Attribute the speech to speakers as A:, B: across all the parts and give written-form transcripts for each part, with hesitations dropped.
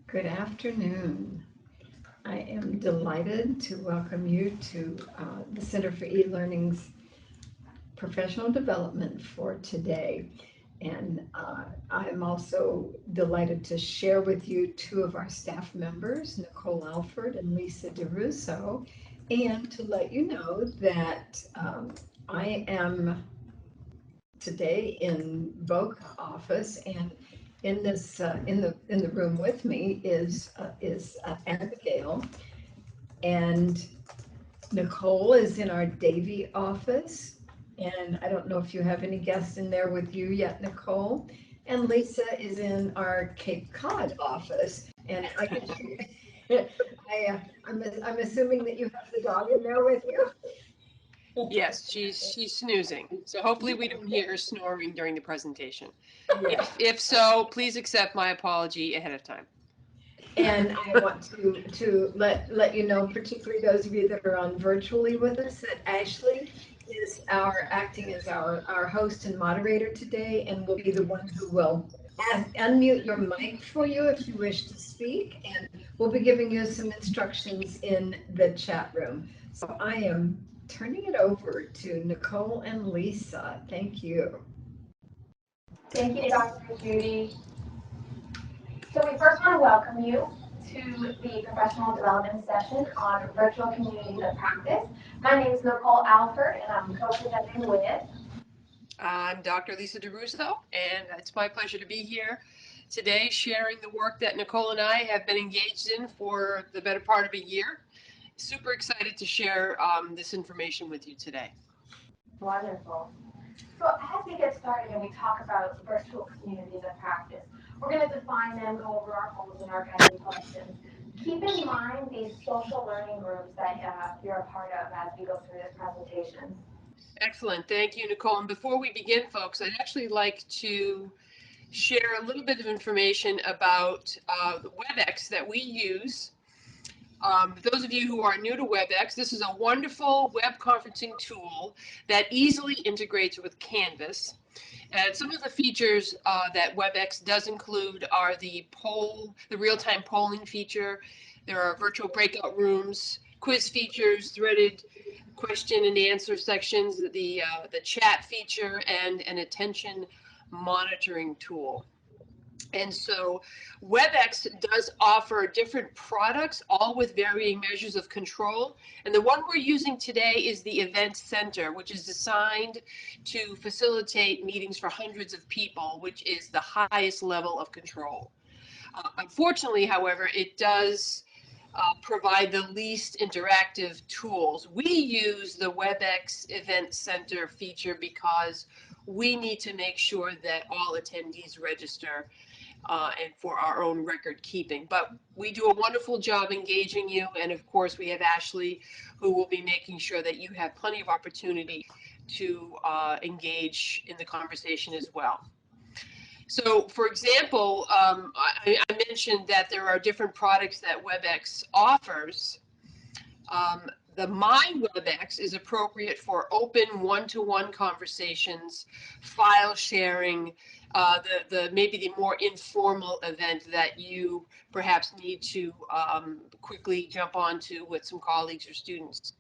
A: Good afternoon. I am delighted to welcome you to the Center for E-Learning's professional development for today. And I'm also delighted to share with you two of our staff members, Nicole Alford and Lisa Desruisseaux, and to let you know that I am today in Voc office, and in this in the room with me is Abigail, and Nicole is in our Davie office, and I don't know if you have any guests in there with you yet, Nicole. And Lisa is in our Cape Cod office, and I can. I'm assuming that you have the dog in there with you.
B: Yes, she's snoozing. So hopefully we don't hear her snoring during the presentation.
A: Yeah.
B: If so, please accept my apology ahead of time.
A: And I want to let you know, particularly those of you that are on virtually with us, that Ashley is acting as our host and moderator today, and will be the one who will unmute your mic for you if you wish to speak, and we'll be giving you some instructions in the chat room. So I am turning it over to Nicole and Lisa. Thank you.
C: Thank you, Dr. Judy. So we first want to welcome you to the professional development session on virtual communities of practice. My name is Nicole Alford, and I'm co-presenting with.
B: I'm Dr. Lisa Desruisseaux, and it's my pleasure to be here today sharing the work that Nicole and I have been engaged in for the better part of a year. Super excited to share this information with you today.
C: Wonderful. So as we get started and we talk about virtual communities of practice, we're going to define them, go over our goals and our guiding questions. Keep in mind these social learning groups that you're a part of as we go through this presentation.
B: Excellent. Thank you, Nicole. And before we begin, folks, I'd actually like to share a little bit of information about the WebEx that we use. Those of you who are new to WebEx, this is a wonderful web conferencing tool that easily integrates with Canvas. And some of the features that WebEx does include are the real-time polling feature. There are virtual breakout rooms, quiz features, threaded question and answer sections, the chat feature, and an attention monitoring tool. And so WebEx does offer different products, all with varying measures of control. And the one we're using today is the Event Center, which is designed to facilitate meetings for hundreds of people, which is the highest level of control. Unfortunately, however, it does provide the least interactive tools. We use the WebEx Event Center feature because we need to make sure that all attendees register and for our own record keeping. But we do a wonderful job engaging you. And of course, we have Ashley, who will be making sure that you have plenty of opportunity to engage in the conversation as well. So, for example, I mentioned that there are different products that WebEx offers. The My WebEx is appropriate for open one-to-one conversations, file sharing, maybe the more informal event that you perhaps need to quickly jump onto with some colleagues or students.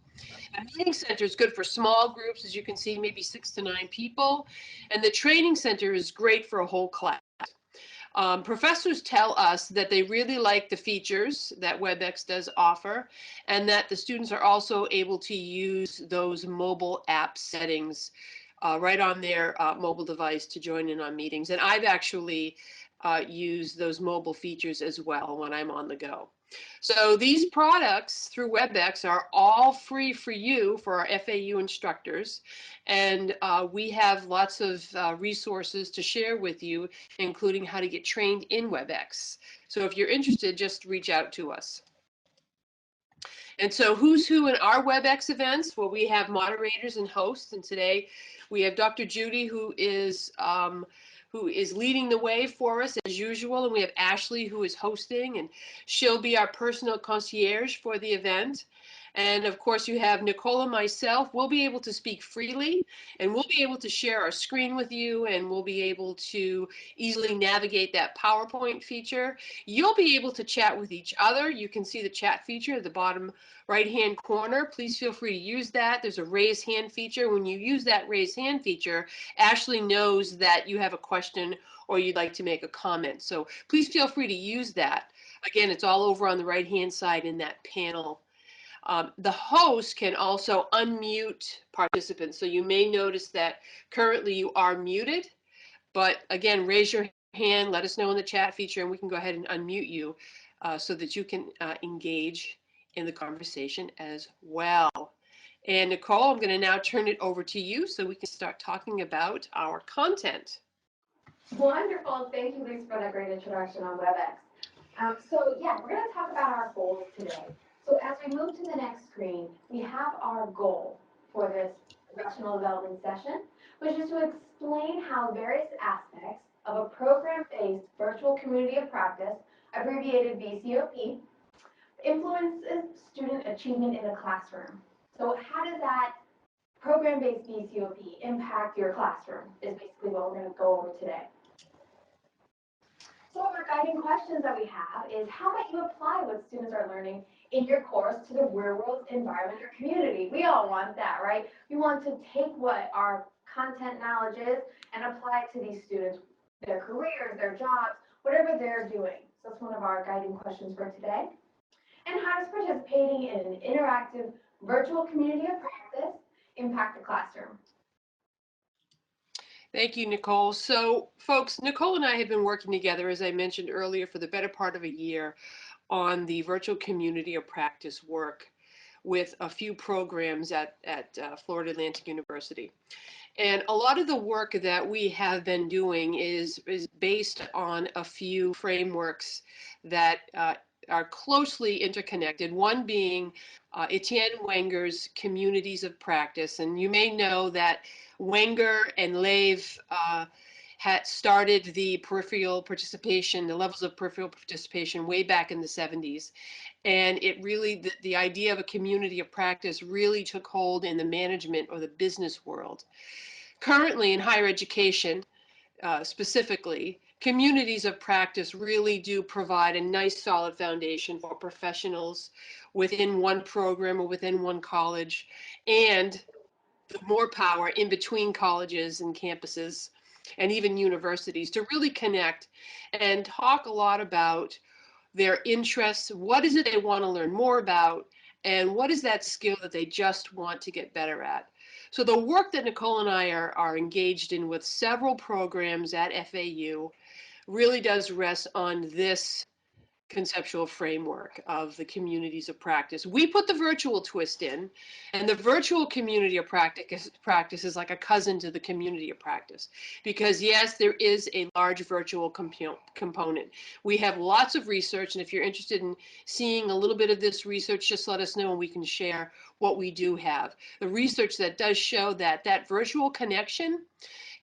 B: A meeting center is good for small groups, as you can see, maybe 6 to 9 people, and the training center is great for a whole class. Professors tell us that they really like the features that WebEx does offer, and that the students are also able to use those mobile app settings right on their mobile device to join in on meetings. And I've actually used those mobile features as well when I'm on the go. So these products through WebEx are all free for you, for our FAU instructors, and we have lots of resources to share with you, including how to get trained in WebEx. So if you're interested, just reach out to us. And so who's who in our WebEx events? Well, we have moderators and hosts, and today we have Dr. Judy, who is leading the way for us as usual, and we have Ashley, who is hosting, and she'll be our personal concierge for the event. And of course, you have Nicole and myself. We'll be able to speak freely, and we'll be able to share our screen with you, and we'll be able to easily navigate that PowerPoint feature. You'll be able to chat with each other. You can see the chat feature at the bottom right-hand corner. Please feel free to use that. There's a raise hand feature. When you use that raise hand feature, Ashley knows that you have a question or you'd like to make a comment. So please feel free to use that. Again, it's all over on the right-hand side in that panel. The host can also unmute participants. So you may notice that currently you are muted, but again, raise your hand, let us know in the chat feature, and we can go ahead and unmute you so that you can engage in the conversation as well. And Nicole, I'm going to now turn it over to you so we can start talking about our content.
C: Wonderful. Thank you, Lisa, for that great introduction on WebEx. So yeah, we're going to talk about our goals today. So as we move to the next screen, we have our goal for this professional development session, which is to explain how various aspects of a program-based virtual community of practice, abbreviated vCoP, influences student achievement in a classroom. So how does that program-based vCoP impact your classroom is basically what we're going to go over today. So our guiding questions that we have is how might you apply what students are learning in your course to the real world environment or community? We all want that, right? We want to take what our content knowledge is and apply it to these students, their careers, their jobs, whatever they're doing. So that's one of our guiding questions for today. And how does participating in an interactive virtual community of practice impact the classroom?
B: Thank you, Nicole. So, folks, Nicole and I have been working together, as I mentioned earlier, for the better part of a year on the virtual community of practice work with a few programs at Florida Atlantic University. And a lot of the work that we have been doing is based on a few frameworks that are closely interconnected, one being Etienne Wenger's Communities of Practice. And you may know that Wenger and Lave had started the peripheral participation, the levels of peripheral participation way back in the 70s. And it really, the idea of a community of practice really took hold in the management or the business world. Currently in higher education, specifically, communities of practice really do provide a nice solid foundation for professionals within one program or within one college, and more power in between colleges and campuses and even universities to really connect and talk a lot about their interests, what is it they want to learn more about, and what is that skill that they just want to get better at. So the work that Nicole and I are engaged in with several programs at FAU really does rest on this conceptual framework of the communities of practice. We put the virtual twist in, and the virtual community of practice is like a cousin to the community of practice, because yes, there is a large virtual component. We have lots of research, and if you're interested in seeing a little bit of this research, just let us know and we can share what we do have. The research that does show that that virtual connection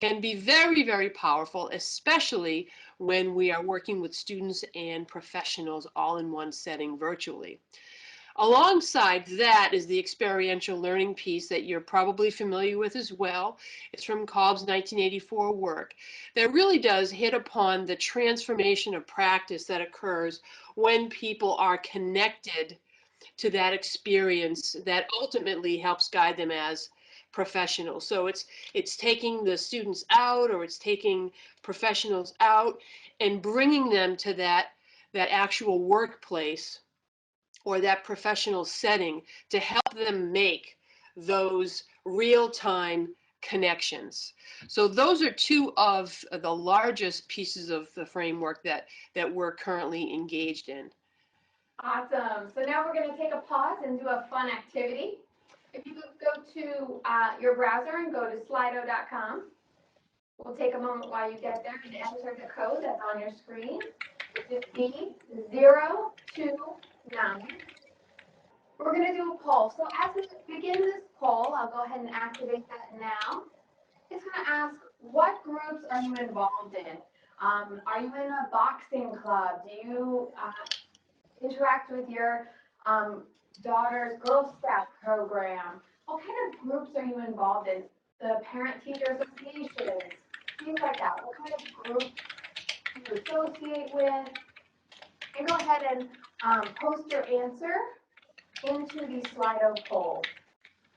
B: can be very, very powerful, especially when we are working with students and professionals all in one setting virtually. Alongside that is the experiential learning piece that you're probably familiar with as well. It's from Cobb's 1984 work that really does hit upon the transformation of practice that occurs when people are connected to that experience that ultimately helps guide them as professionals. So it's taking the students out, or it's taking professionals out and bringing them to that actual workplace or that professional setting to help them make those real-time connections. So those are two of the largest pieces of the framework that we're currently engaged in.
C: Awesome. So now we're going to take a pause and do a fun activity. If you could go to your browser and go to slido.com. We'll take a moment while you get there and enter the code that's on your screen, which is B029. We're going to do a poll. So as we begin this poll, I'll go ahead and activate that now. It's going to ask, what groups are you involved in? Are you in a boxing club? Do you interact with your daughter's Girl Scout program? What kind of groups are you involved in? The parent-teacher associations, things like that. What kind of groups do you associate with? And go ahead and post your answer into the Slido poll.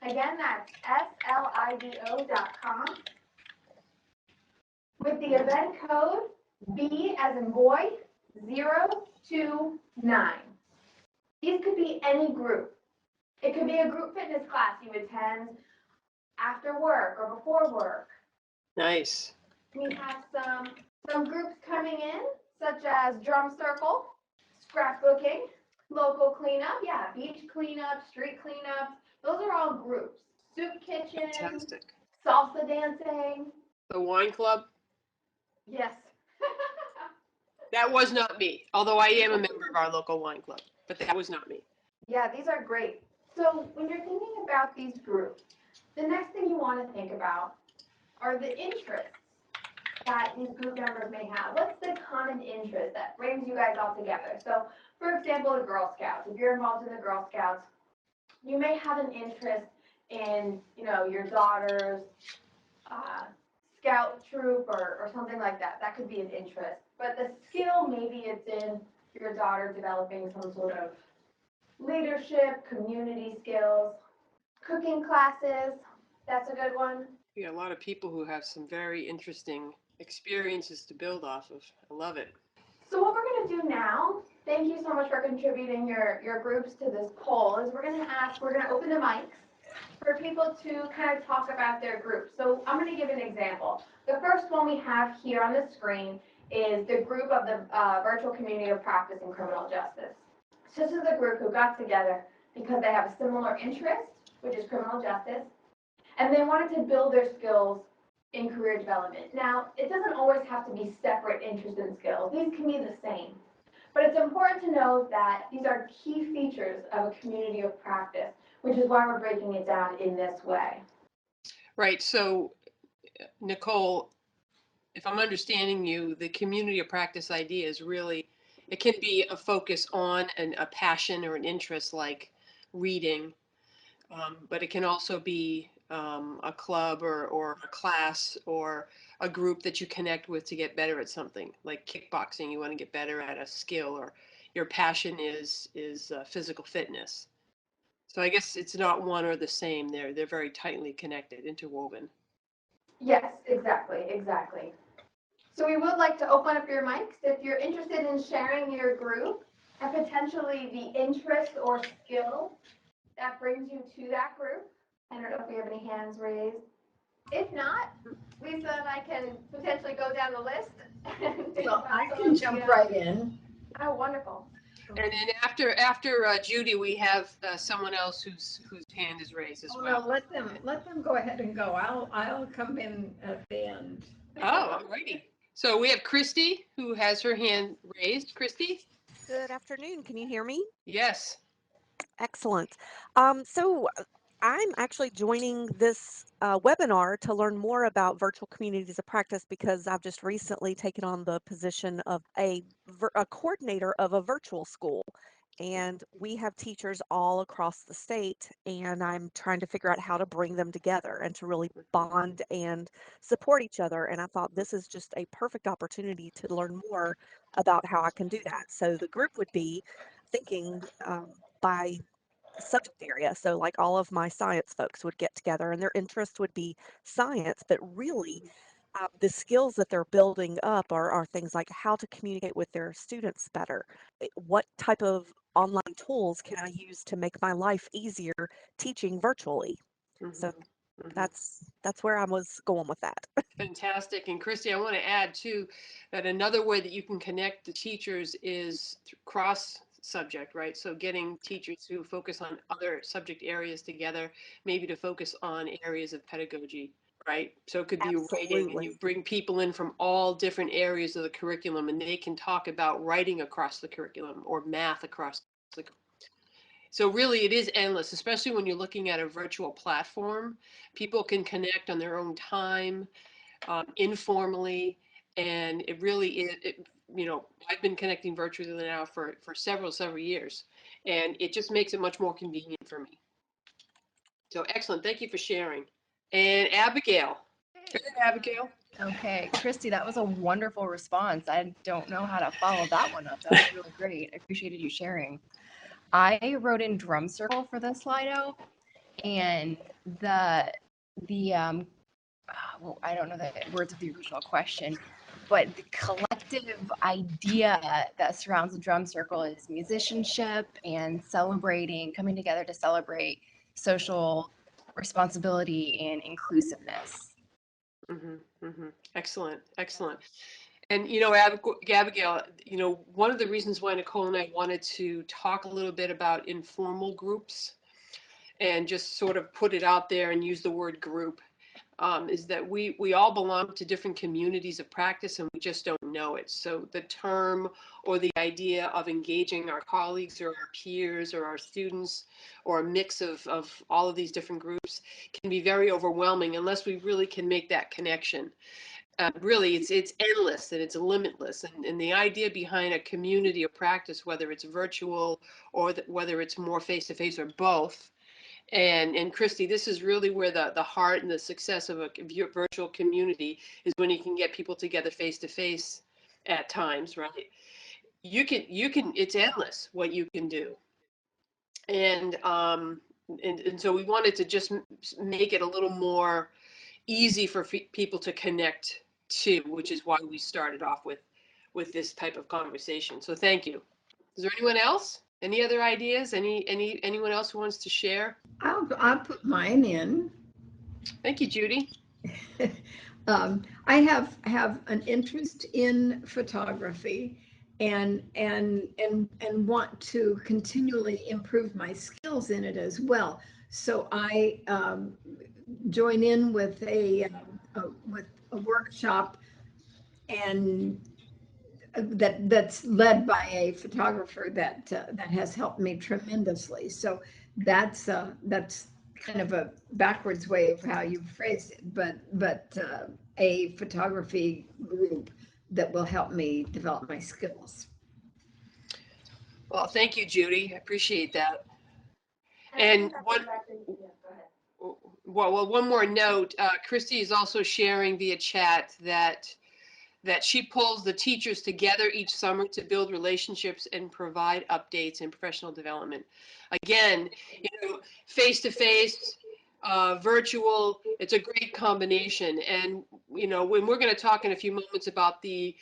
C: Again, that's slido.com with the event code B as in boy 029. These could be any group. It could be a group fitness class you attend after work or before work.
B: Nice.
C: We have some groups coming in, such as drum circle, scrapbooking, local cleanup, yeah, beach cleanup, street cleanup. Those are all groups. Soup kitchen,
B: Fantastic.
C: salsa dancing.
B: The wine club?
C: Yes.
B: That was not me, although I am a member of our local wine club, but that was not me.
C: Yeah, these are great. So when you're thinking about these groups, the next thing you want to think about are the interests that these group members may have. What's the common interest that brings you guys all together? So, for example, the Girl Scouts. If you're involved in the Girl Scouts, you may have an interest in, your daughter's scout troop or something like that. That could be an interest. But the skill, maybe it's in your daughter developing some sort of leadership, community skills, cooking classes. That's a good one.
B: We got a lot of people who have some very interesting experiences to build off of. I love it.
C: So what we're going to do now, thank you so much for contributing your groups to this poll, is we're going to open the mics for people to kind of talk about their group. So I'm going to give an example. The first one we have here on the screen is the group of the virtual community of practice in criminal justice. So this is a group who got together because they have a similar interest, which is criminal justice, and they wanted to build their skills in career development. Now, it doesn't always have to be separate interests and skills. These can be the same. But it's important to know that these are key features of a community of practice, which is why we're breaking it down in this way.
B: Right. So, Nicole, if I'm understanding you, the community of practice idea is really, it can be a focus on a passion or an interest like reading, but it can also be a club or a class or a group that you connect with to get better at something, like kickboxing. You want to get better at a skill, or your passion is physical fitness. So I guess it's not one or the same. They're very tightly connected, interwoven.
C: Yes, exactly, exactly. So we would like to open up your mics if you're interested in sharing your group and potentially the interest or skill that brings you to that group. I don't know if we have any hands raised. If not, Lisa and I can potentially go down the list and think
A: Well,
C: about
A: I
C: some
A: can
C: of
A: jump
C: the.
A: right in.
C: Oh, wonderful.
B: And then after Judy, we have someone else whose hand is raised as
A: Oh no,
B: well.
A: let them go ahead and go. I'll come in at the end.
B: Oh, alrighty. So we have Christy who has her hand raised. Christy?
D: Good afternoon. Can you hear me?
B: Yes.
D: Excellent. I'm actually joining this webinar to learn more about virtual communities of practice because I've just recently taken on the position of a coordinator of a virtual school. And we have teachers all across the state, and I'm trying to figure out how to bring them together and to really bond and support each other. And I thought this is just a perfect opportunity to learn more about how I can do that. So the group would be thinking by subject area. So, like all of my science folks would get together, and their interest would be science, but really the skills that they're building up are things like how to communicate with their students better. What type of online tools can I use to make my life easier teaching virtually? So
B: Mm-hmm.
D: that's where I was going with that.
B: Fantastic. And Christy, I want to add too that another way that you can connect the teachers is cross subject, right? So getting teachers who focus on other subject areas together, maybe to focus on areas of pedagogy, right? So it could be writing, and you
D: Absolutely.
B: bring people in from all different areas of the curriculum, and they can talk about writing across the curriculum or math across the. So really it is endless, especially when you're looking at a virtual platform. People can connect on their own time, informally, and it really is, I've been connecting virtually now for several years, and it just makes it much more convenient for me. So excellent. Thank you for sharing. And Abigail. Go ahead, Abigail.
E: Okay, Christy, that was a wonderful response. I don't know how to follow that one up. That was really great. I appreciated you sharing. I wrote in drum circle for the Slido, and the well, I don't know the words of the original question, but the collective idea that surrounds the drum circle is musicianship and celebrating, coming together to celebrate social responsibility and inclusiveness.
B: Excellent, excellent. And Abigail, one of the reasons why Nicole and I wanted to talk a little bit about informal groups and just sort of put it out there and use the word group is that we all belong to different communities of practice and we just don't know it. So the term or the idea of engaging our colleagues or our peers or our students or a mix of all of these different groups can be very overwhelming unless we really can make that connection. Really, it's endless and it's limitless. And the idea behind a community of practice, whether it's virtual or whether it's more face-to-face or both, and Christy, this is really where the heart and the success of a virtual community is when you can get people together face to face at times, right? You can it's endless what you can do. And so we wanted to just make it a little more easy for people to connect to, which is why we started off with this type of conversation. So thank you. Is there anyone else? Any other ideas? Anyone else who wants to share?
A: I'll put mine in.
B: Thank you, Judy.
A: I have an interest in photography and want to continually improve my skills in it as well. So I join in with a workshop and that's led by a photographer that has helped me tremendously. So that's kind of a backwards way of how you phrased it, but a photography group that will help me develop my skills.
B: Well, thank you, Judy. I appreciate that.
C: And I
B: And
C: think that's
B: one,
C: exactly, yeah, go ahead.
B: one more note. Christy is also sharing via chat that she pulls the teachers together each summer to build relationships and provide updates in professional development. Again, face to face, virtual, it's a great combination. And when we're going to talk in a few moments about the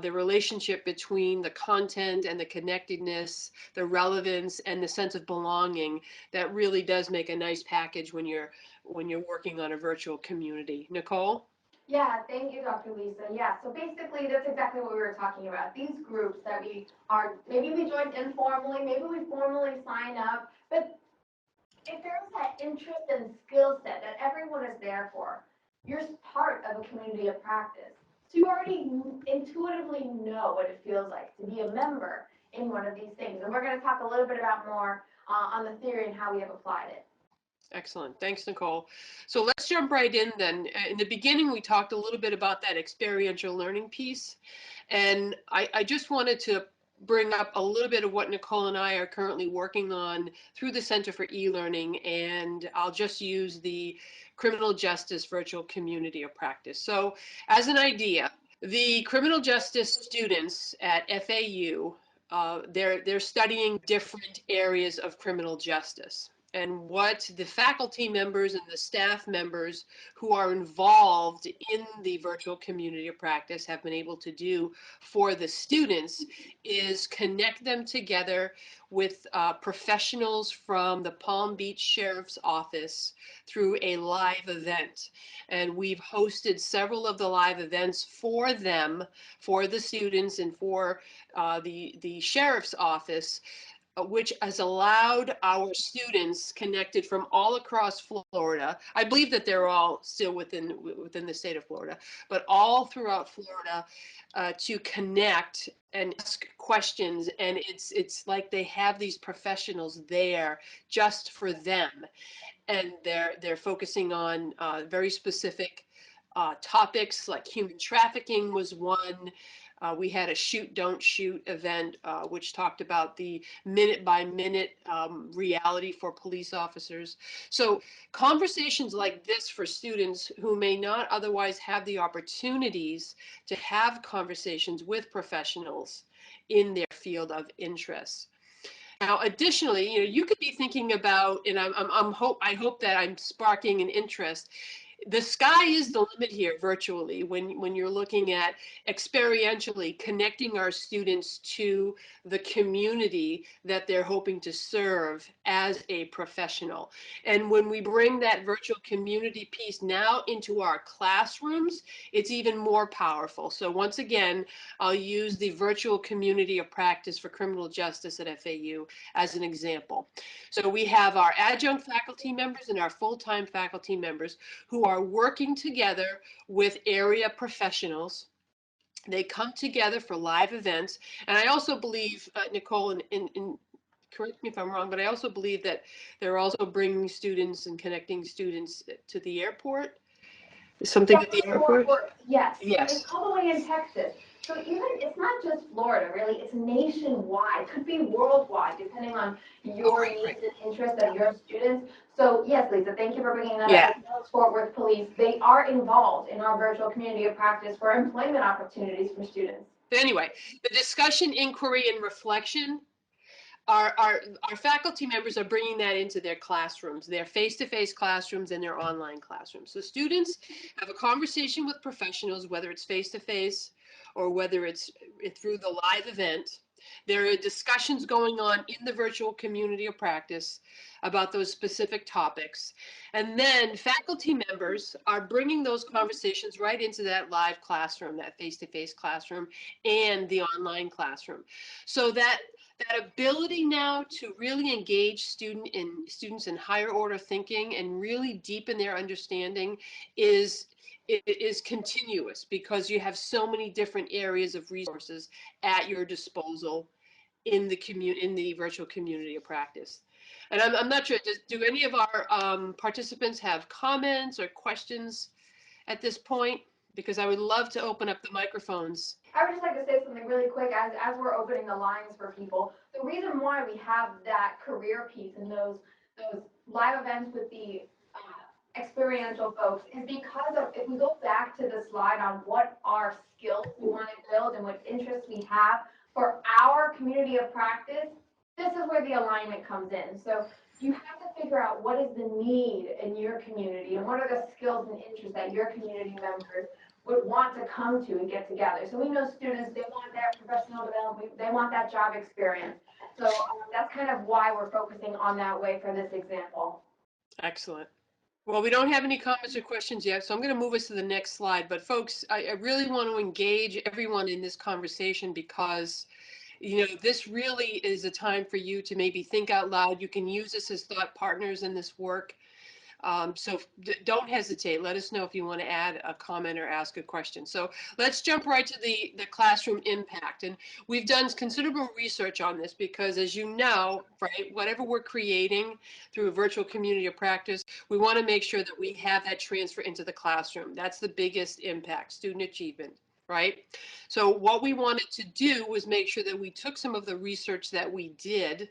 B: relationship between the content and the connectedness, the relevance, and the sense of belonging, that really does make a nice package when you're working on a virtual community. Nicole?
C: Yeah, thank you, Dr. Lisa. Yeah, so basically that's exactly what we were talking about. These groups that we are, maybe we joined informally, maybe we formally sign up, but if there's that interest and skill set that everyone is there for, you're part of a community of practice. So you already intuitively know what it feels like to be a member in one of these things. And we're going to talk a little bit about more on the theory and how we have applied it.
B: Excellent. Thanks, Nicole. So let's jump right in then. In the beginning, we talked a little bit about that experiential learning piece. And I just wanted to bring up a little bit of what Nicole and I are currently working on through the Center for E-Learning. And I'll just use the criminal justice virtual community of practice. So as an idea, the criminal justice students at FAU, they're studying different areas of criminal justice. And what the faculty members and the staff members who are involved in the virtual community of practice have been able to do for the students is connect them together with professionals from the Palm Beach Sheriff's Office through a live event. And we've hosted several of the live events for them, for the students, and for the sheriff's office, which has allowed our students connected from all across Florida. I believe that they're all still within the state of Florida, but all throughout Florida to connect and ask questions. And it's like they have these professionals there just for them, and they're focusing on very specific topics, like human trafficking was one. We had a shoot, don't shoot event, which talked about the minute by minute reality for police officers. So conversations like this for students who may not otherwise have the opportunities to have conversations with professionals in their field of interest. Now, additionally, you could be thinking about, and I hope that I'm sparking an interest. The sky is the limit here virtually when you're looking at experientially connecting our students to the community that they're hoping to serve as a professional. And when we bring that virtual community piece now into our classrooms, it's even more powerful. So once again, I'll use the virtual community of practice for criminal justice at FAU as an example. So we have our adjunct faculty members and our full-time faculty members who are working together with area professionals. They come together for live events. And I also believe, Nicole, correct me if I'm wrong, but I also believe that they're also bringing students and connecting students to the airport. Something at the airport?
C: Yes, and it's
B: Yes.
C: all the way in Texas. So even, it's not just Florida, really, it's nationwide, could be worldwide, depending on
B: Oh,
C: your
B: great, great.
C: needs and interests of your students. So yes, Lisa, thank you for bringing that
B: Yeah.
C: up. As well as Fort Worth Police, they are involved in our virtual community of practice for employment opportunities for students.
B: But anyway, the discussion, inquiry, and reflection, our faculty members are bringing that into their classrooms, their face-to-face classrooms and their online classrooms. So students have a conversation with professionals, whether it's face-to-face or whether it's through the live event. There are discussions going on in the virtual community of practice about those specific topics. And then faculty members are bringing those conversations right into that live classroom, that face-to-face classroom, and the online classroom. So that ability now to really engage students in higher order thinking and really deepen their understanding is continuous because you have so many different areas of resources at your disposal in the virtual community of practice. And I'm not sure, do any of our participants have comments or questions at this point? Because I would love to open up the microphones.
C: I would just like to say something really quick as we're opening the lines for people. The reason why we have that career piece and those live events with the experiential folks is because of, if we go back to the slide on what our skills we want to build and what interests we have for our community of practice, this is where the alignment comes in. So you have to figure out what is the need in your community and what are the skills and interests that your community members would want to come to and get together. So we know students, they want that professional development, they want that job experience. So that's kind of why we're focusing on that way for this example.
B: Excellent. Well, we don't have any comments or questions yet, so I'm going to move us to the next slide. But folks, I really want to engage everyone in this conversation because, this really is a time for you to maybe think out loud. You can use this as thought partners in this work. So don't hesitate. Let us know if you want to add a comment or ask a question. So let's jump right to the classroom impact. And we've done considerable research on this because, as you know, right, whatever we're creating through a virtual community of practice, we want to make sure that we have that transfer into the classroom. That's the biggest impact, student achievement. Right? So what we wanted to do was make sure that we took some of the research that we did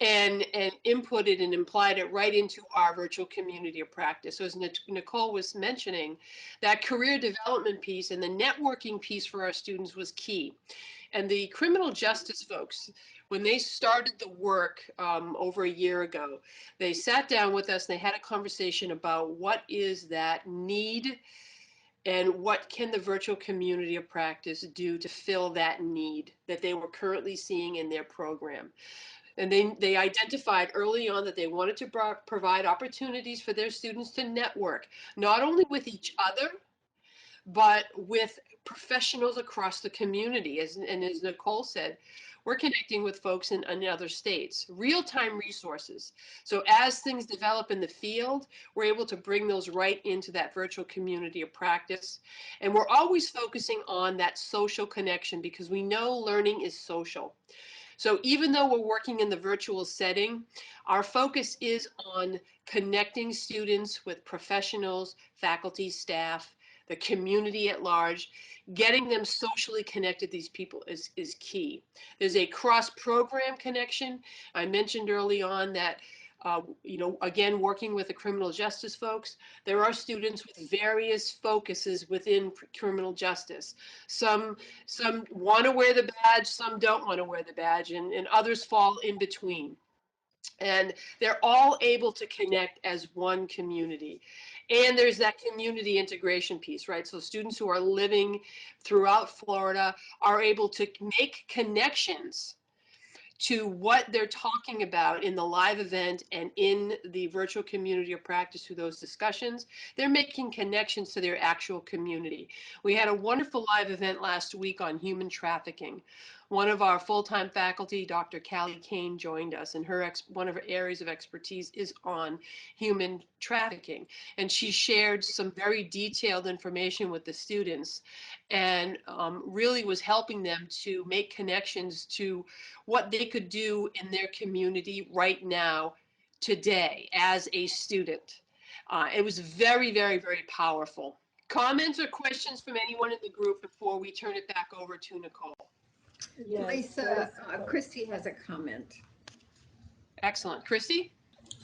B: and inputted and implied it right into our virtual community of practice. So as Nicole was mentioning, that career development piece and the networking piece for our students was key. And the criminal justice folks, when they started the work over a year ago, they sat down with us and they had a conversation about what is that need and what can the virtual community of practice do to fill that need that they were currently seeing in their program. And they identified early on that they wanted to provide opportunities for their students to network, not only with each other, but with professionals across the community. And as Nicole said, we're connecting with folks in other states, real-time resources. So as things develop in the field, we're able to bring those right into that virtual community of practice. And we're always focusing on that social connection because we know learning is social. So even though we're working in the virtual setting, our focus is on connecting students with professionals, faculty, staff the community at large. Getting them socially connected, these people, is key. There's a cross-program connection. I mentioned early on that, again, working with the criminal justice folks, there are students with various focuses within criminal justice. Some want to wear the badge, some don't want to wear the badge, and others fall in between. And they're all able to connect as one community. And there's that community integration piece, right? So students who are living throughout Florida are able to make connections to what they're talking about in the live event and in the virtual community of practice through those discussions. They're making connections to their actual community. We had a wonderful live event last week on human trafficking. One of our full-time faculty, Dr. Callie Kane, joined us, and one of her areas of expertise is on human trafficking. And she shared some very detailed information with the students, and really was helping them to make connections to what they could do in their community right now, today, as a student. It was very, very, very powerful. Comments or questions from anyone in the group before we turn it back over to Nicole?
F: Yes,
A: Lisa, Christy has a comment.
B: Excellent. Christy?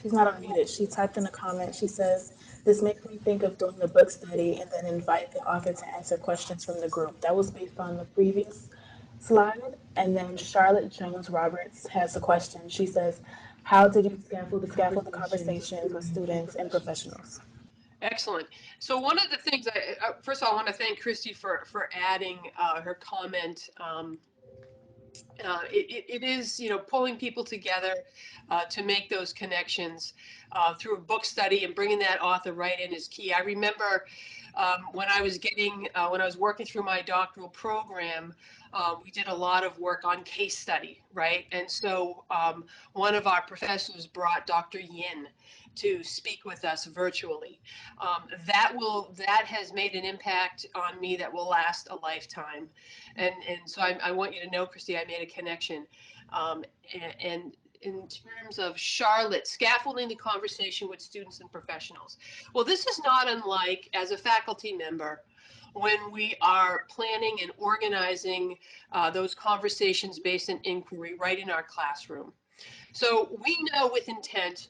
F: she's not unmuted. She typed in a comment. She says, "This makes me think of doing a book study and then invite the author to answer questions from the group." That was based on the previous slide. And then Charlotte Jones Roberts has a question. She says, "How did you scaffold the conversations with students and professionals?"
B: Excellent. So one of the things, first of all, I want to thank Christy for adding her comment. It is, pulling people together to make those connections through a book study, and bringing that author right in is key. I remember when I was working through my doctoral program, we did a lot of work on case study, right? And so one of our professors brought Dr. Yin to speak with us virtually. That has made an impact on me that will last a lifetime. And so I want you to know, Christy, I made a connection. And in terms of Charlotte, scaffolding the conversation with students and professionals. Well, this is not unlike, as a faculty member, when we are planning and organizing those conversations based on inquiry right in our classroom. So we know with intent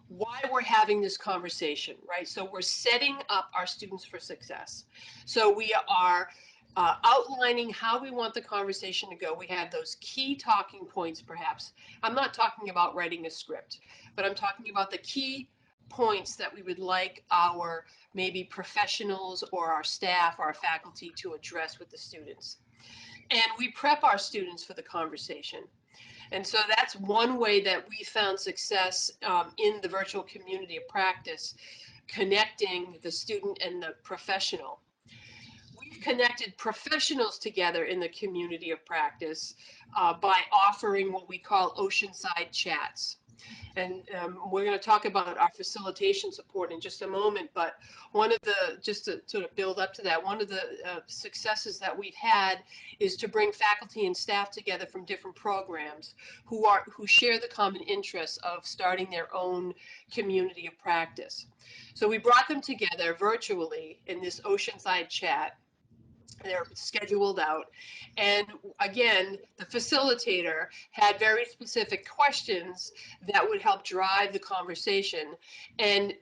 B: why we're having this conversation, right? So we're setting up our students for success. So we are outlining how we want the conversation to go. We have those key talking points, perhaps. I'm not talking about writing a script, but I'm talking about the key points that we would like our maybe professionals or our staff, our faculty to address with the students. And we prep our students for the conversation. And so that's one way that we found success in the virtual community of practice, connecting the student and the professional. We've connected professionals together in the community of practice by offering what we call oceanside chats. And we're going to talk about our facilitation support in just a moment, but just to sort of build up to that, one of the successes that we've had is to bring faculty and staff together from different programs who share the common interests of starting their own community of practice. So we brought them together virtually in this oceanside chat. They're scheduled out. And again, the facilitator had very specific questions that would help drive the conversation. And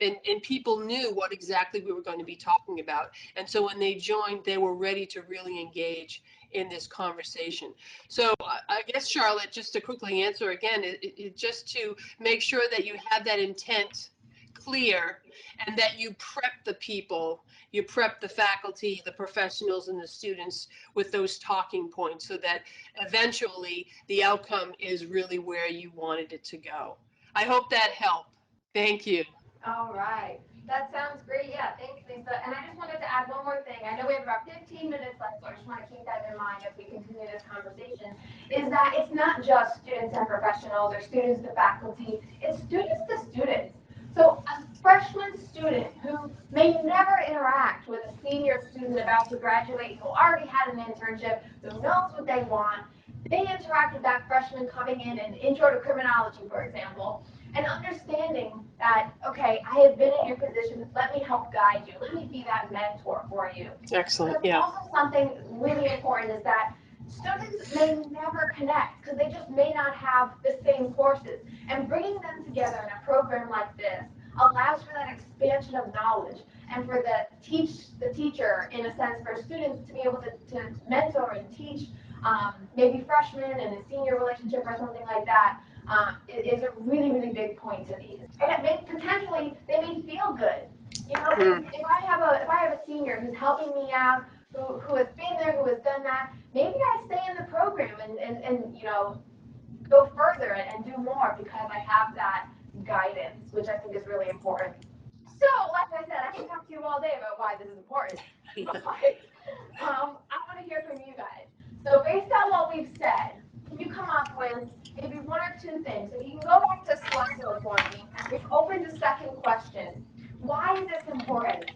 B: people knew what exactly we were going to be talking about. And so when they joined, they were ready to really engage in this conversation. So I guess, Charlotte, just to quickly answer again, just to make sure that you have that intent clear, and that you prep the people, you prep the faculty, the professionals, and the students with those talking points, so that eventually the outcome is really where you wanted it to go. I hope that helped. Thank you.
C: All right. That sounds great. Yeah, thanks, Lisa. And I just wanted to add one more thing. I know we have about 15 minutes left, so I just want to keep that in mind as we continue this conversation, is that it's not just students and professionals or students to faculty, it's students to students. So a freshman student who may never interact with a senior student about to graduate, who already had an internship, who knows what they want, they interact with that freshman coming in Intro to Criminology, for example, and understanding that, okay, I have been in your position, let me help guide you, let me be that mentor for you.
B: Excellent.
C: But
B: Yeah.
C: also something really important is that students may never connect because they just may not have the same courses. And bringing them together in a program like this allows for that expansion of knowledge and for the teacher, in a sense, for students to be able to mentor and teach maybe freshmen and a senior relationship or something like that is a really, really big point to these. And it may potentially, they may feel good. You know, if I have a senior who's helping me out, who has been there, who has done that, maybe I stay in the program and you know, go further and do more because I have that guidance, which I think is really important. So, like I said, I can talk to you all day about why this is important. But, I want to hear from you guys. So, based on what we've said, can you come up with maybe one or two things? If you can go back to Slido for me, we've opened a second question. Why is this important?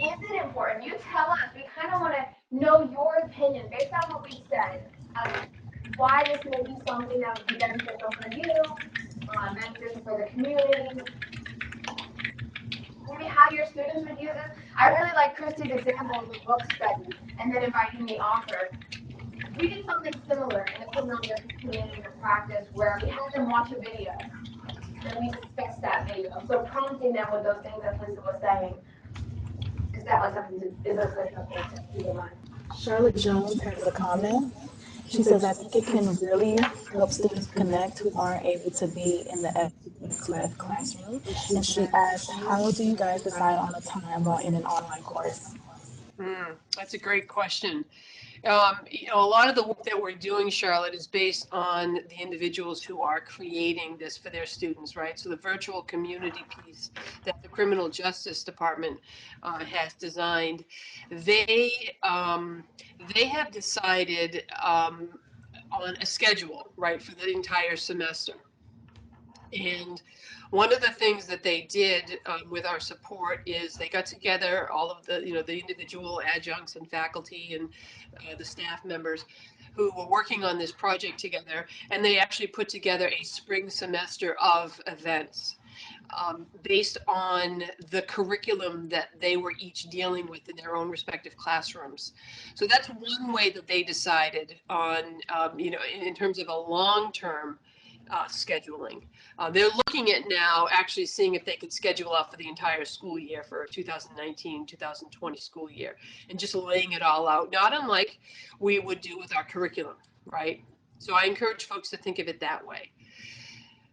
C: Is it important? You tell us. We kind of want to know your opinion based on what we've said of why this may be something that would be beneficial for you, beneficial for the community, maybe how your students would use this. I really like Christy's example of the book study and then inviting the author. We did something similar in the criminal justice community of practice where we had them watch a video and we discussed that video. So prompting them with those things that Lisa was saying. Is that like something is that something to keep in mind?
F: Charlotte Jones has a comment. She says, I think it can really help students connect who aren't able to be in the XLF classroom. And she asked, how do you guys decide on a time while in an online course?
B: That's a great question. A lot of the work that we're doing, Charlotte, is based on the individuals who are creating this for their students, right? So the virtual community piece that the Criminal Justice Department has designed, they they have decided on a schedule, right, for the entire semester. And one of the things that they did with our support is they got together all of the, the individual adjuncts and faculty and the staff members who were working on this project together, and they actually put together a spring semester of events based on the curriculum that they were each dealing with in their own respective classrooms. So that's one way that they decided on, in terms of a long-term scheduling. They're looking at now actually seeing if they could schedule out for the entire school year for 2019, 2020 school year and just laying it all out, not unlike we would do with our curriculum, right? So I encourage folks to think of it that way.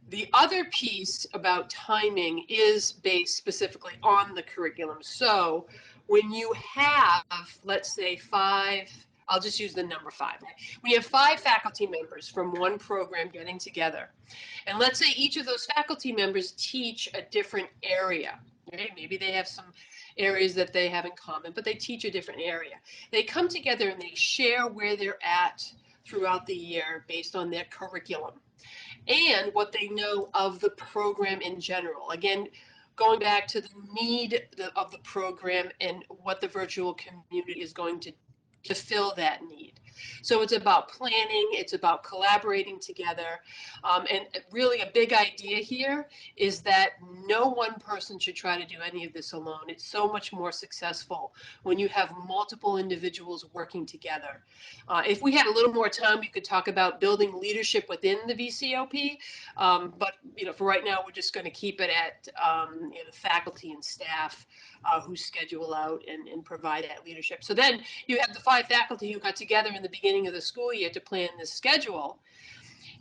B: The other piece about timing is based specifically on the curriculum. So when you have, let's say, five, I'll just use the number five. We have five faculty members from one program getting together. And let's say each of those faculty members teach a different area. Right? Maybe they have some areas that they have in common, but they teach a different area. They come together and they share where they're at throughout the year based on their curriculum and what they know of the program in general. Again, going back to the need of the program and what the virtual community is going to fill that need. So it's about planning, it's about collaborating together. And really, a big idea here is that no one person should try to do any of this alone. It's so much more successful when you have multiple individuals working together. If we had a little more time, we could talk about building leadership within the vCoP. But for right now, we're just going to keep it at the faculty and staff who schedule out and provide that leadership. So then you have the five faculty who got together in the beginning of the school year to plan this schedule.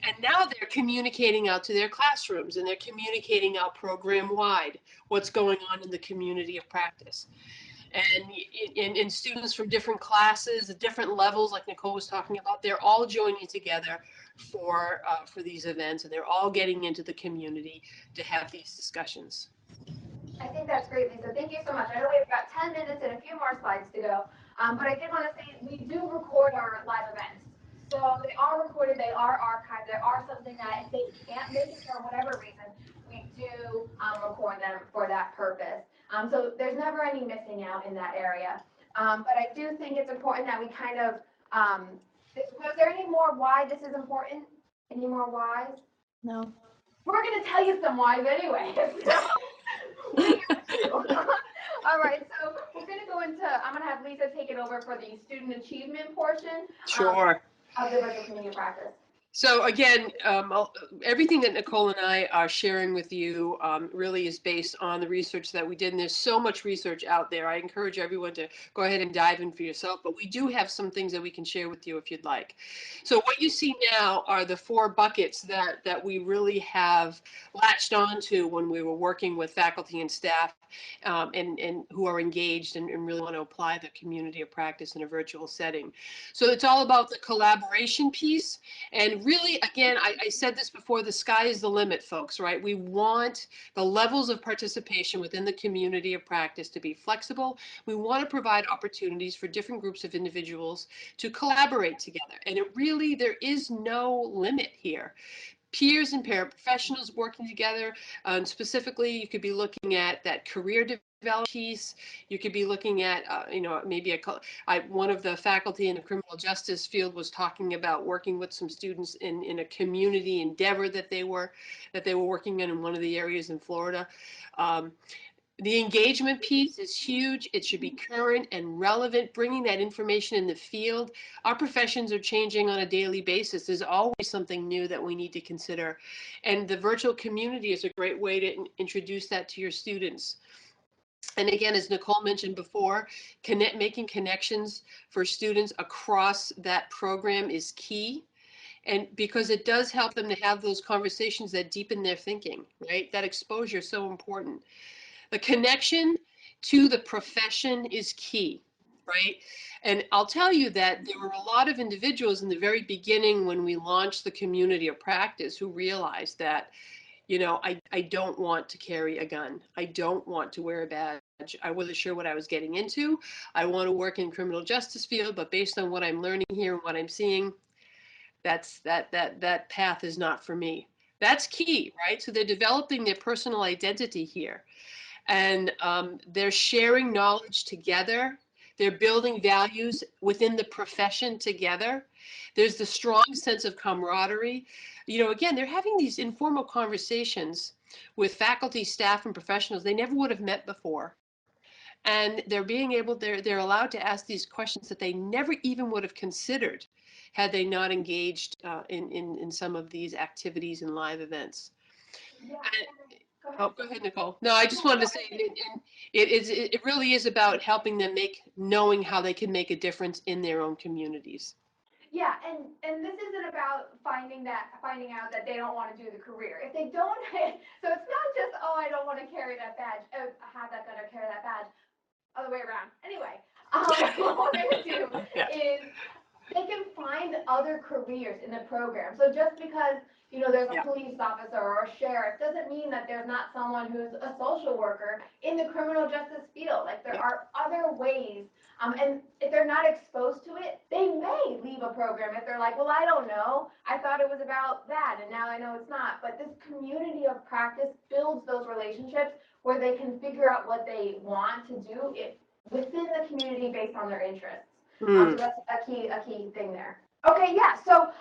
B: And now they're communicating out to their classrooms and they're communicating out program wide what's going on in the community of practice. And students from different classes, different levels, like Nicole was talking about, they're all joining together for these events, and they're all getting into the community to have these discussions.
C: I think that's great, Lisa. Thank you so much. I know we've got 10 minutes and a few more slides to go, but I did want to say we do record our live events. So they are recorded, they are archived, they are something that if they can't make it for whatever reason, we do record them for that purpose. So there's never any missing out in that area. But I do think it's important that we kind of, was there any more why this is important? Any more whys?
F: No.
C: We're going to tell you some whys anyway. We have to. All right, so we're going to go into, I'm going to have Lisa take it over for the student achievement portion
B: Sure.
C: of the virtual community practice.
B: So again, everything that Nicole and I are sharing with you really is based on the research that we did, and there's so much research out there. I encourage everyone to go ahead and dive in for yourself, but we do have some things that we can share with you if you'd like. So what you see now are the 4 buckets that we really have latched onto when we were working with faculty and staff and who are engaged and really want to apply the community of practice in a virtual setting. So it's all about the collaboration piece. And really, again, I said this before, the sky is the limit, folks, right? We want the levels of participation within the community of practice to be flexible. We want to provide opportunities for different groups of individuals to collaborate together. And it really, there is no limit here. Peers and paraprofessionals working together. Specifically, you could be looking at that career development piece. You could be looking at, maybe one of the faculty in the criminal justice field was talking about working with some students in a community endeavor that they were working in one of the areas in Florida. The engagement piece is huge. It should be current and relevant, bringing that information in the field. Our professions are changing on a daily basis. There's always something new that we need to consider. And the virtual community is a great way to introduce that to your students. And again, as Nicole mentioned before, making connections for students across that program is key. And because it does help them to have those conversations that deepen their thinking, right? That exposure is so important. The connection to the profession is key, right? And I'll tell you that there were a lot of individuals in the very beginning when we launched the community of practice who realized that, I don't want to carry a gun. I don't want to wear a badge. I wasn't sure what I was getting into. I want to work in criminal justice field, but based on what I'm learning here and what I'm seeing, that path is not for me. That's key, right? So they're developing their personal identity here, and they're sharing knowledge together. They're building values within the profession together. There's the strong sense of camaraderie. Again, they're having these informal conversations with faculty, staff, and professionals they never would have met before. And they're allowed to ask these questions that they never even would have considered had they not engaged in some of these activities and live events.
C: Yeah. Go ahead.
B: Oh, go ahead, Nicole. No, I just wanted to say it really is about helping them knowing how they can make a difference in their own communities.
C: Yeah, and this isn't about finding out that they don't want to do the career. If they don't, so it's not just, oh, I don't want to carry that badge, have that gun or carry that badge, other way around. Anyway, what we're gonna do
B: Yeah.
C: is they can find other careers in the program. So just because, there's a
B: Yeah.
C: police officer or a sheriff doesn't mean that there's not someone who's a social worker in the criminal justice field. Like there
B: Yeah.
C: are other ways. And if they're not exposed to it, they may leave a program if they're like, well, I don't know. I thought it was about that and now I know it's not. But this community of practice builds those relationships where they can figure out what they want to do within the community based on their interests. So that's a key thing there. Okay, yeah. So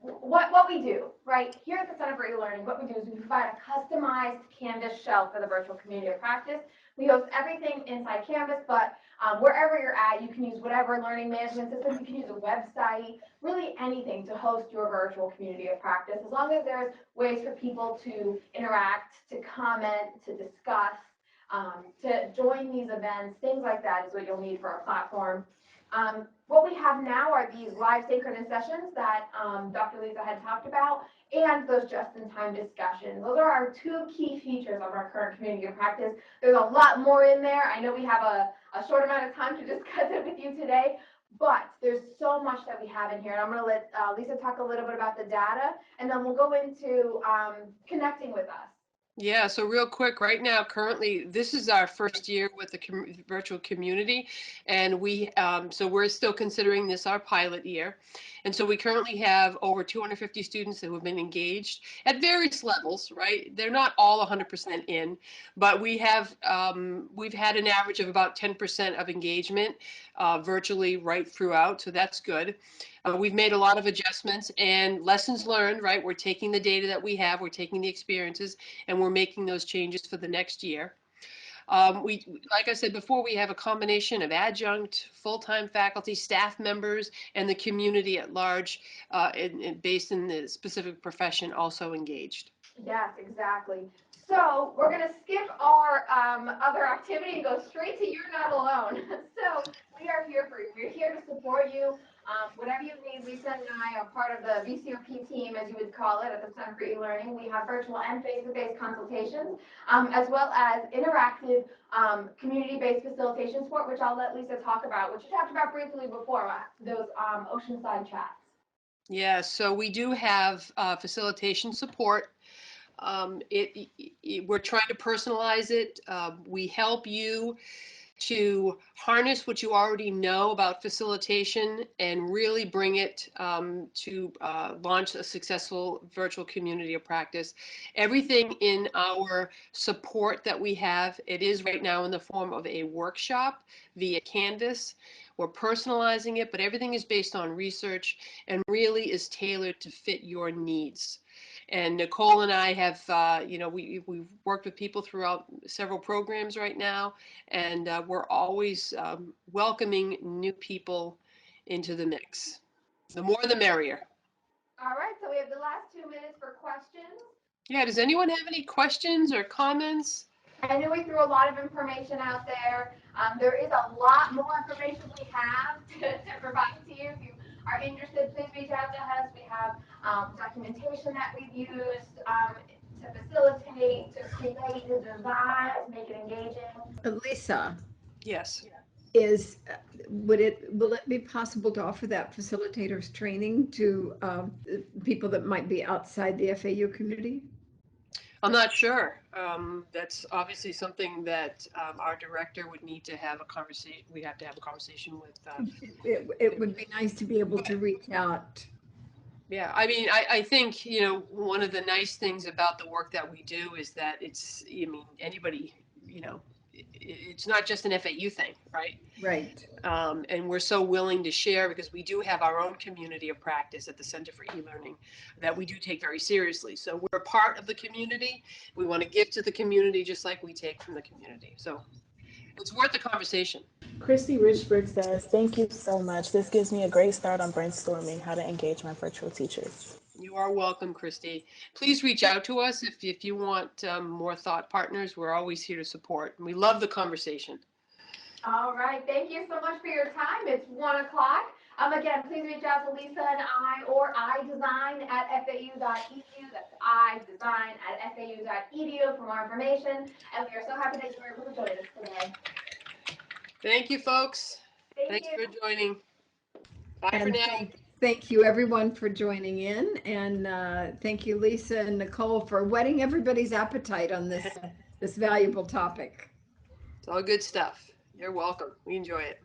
C: what we do, right, here at the Center for E-Learning, what we do is we provide a customized Canvas shell for the virtual community of practice. We host everything inside Canvas, but wherever you're at, you can use whatever learning management system. You can use a website, really anything to host your virtual community of practice, as long as there's ways for people to interact, to comment, to discuss, to join these events, things like that is what you'll need for a platform. What we have now are these live synchronous sessions that Dr. Lisa had talked about, and those just-in-time discussions. Those are our 2 key features of our current community of practice. There's a lot more in there. I know we have a short amount of time to discuss it with you today, but there's so much that we have in here. And I'm going to let Lisa talk a little bit about the data, and then we'll go into connecting with us.
B: Yeah, so real quick, right now, currently, this is our first year with the virtual community, and so we're still considering this our pilot year. And so we currently have over 250 students who have been engaged at various levels, right? They're not all 100% in, but we've had an average of about 10% of engagement virtually right throughout, so that's good. We've made a lot of adjustments and lessons learned, right? We're taking the data that we have, we're taking the experiences, and we're making those changes for the next year. Like I said before, we have a combination of adjunct, full-time faculty, staff members, and the community at large, based in the specific profession, also engaged.
C: Yes, exactly. So we're going to skip our other activity and go straight to You're Not Alone. So we are here for you. We're here to support you. Whatever you need, Lisa and I are part of the vCoP team, as you would call it, at the Center for E-Learning. We have virtual and face-to-face consultations, as well as interactive community-based facilitation support, which I'll let Lisa talk about, which you talked about briefly before, those Oceanside chats.
B: Yeah, so we do have facilitation support. We're trying to personalize it. We help you to harness what you already know about facilitation and really bring it to launch a successful virtual community of practice. Everything in our support that we have, it is right now in the form of a workshop via Canvas. We're personalizing it, but everything is based on research and really is tailored to fit your needs. And Nicole and I have, we've worked with people throughout several programs right now, and we're always welcoming new people into the mix. The more the merrier.
C: All right, so we have the last 2 minutes for questions.
B: Yeah, does anyone have any questions or comments?
C: I know we threw a lot of information out there. There is a lot more information we have to provide to you. If you are interested, please reach out to us. We have documentation that we've used to facilitate, to create, to design, to make it engaging.
A: Lisa,
B: Yes.
A: will it be possible to offer that facilitators training to people that might be outside the FAU community?
B: I'm not sure. That's obviously something that our director would need to have a conversation. We'd have to have a conversation with.
A: It would be nice to be able to reach out.
B: Yeah, I mean, I think, one of the nice things about the work that we do is that anybody, it's not just an FAU thing, right?
A: Right.
B: And we're so willing to share because we do have our own community of practice at the Center for E-Learning that we do take very seriously. So we're part of the community. We want to give to the community just like we take from the community. So it's worth the conversation.
F: Christy Richburg says, thank you so much. This gives me a great start on brainstorming how to engage my virtual teachers.
B: You are welcome, Christy. Please reach out to us if you want more thought partners. We're always here to support. We love the conversation.
C: All right, thank you so much for your time. It's 1 o'clock. Again, please reach out to Lisa and I or iDesign@fau.edu. That's iDesign@fau.edu for more information. And we are so happy that you were able to join us today.
B: Thank you, folks.
C: Thank
B: Thanks
C: you.
B: for joining. Bye for
A: And
B: now.
A: thank you everyone for joining in, and thank you Lisa and Nicole for whetting everybody's appetite on this valuable topic.
B: It's all good stuff. You're welcome. We enjoy it.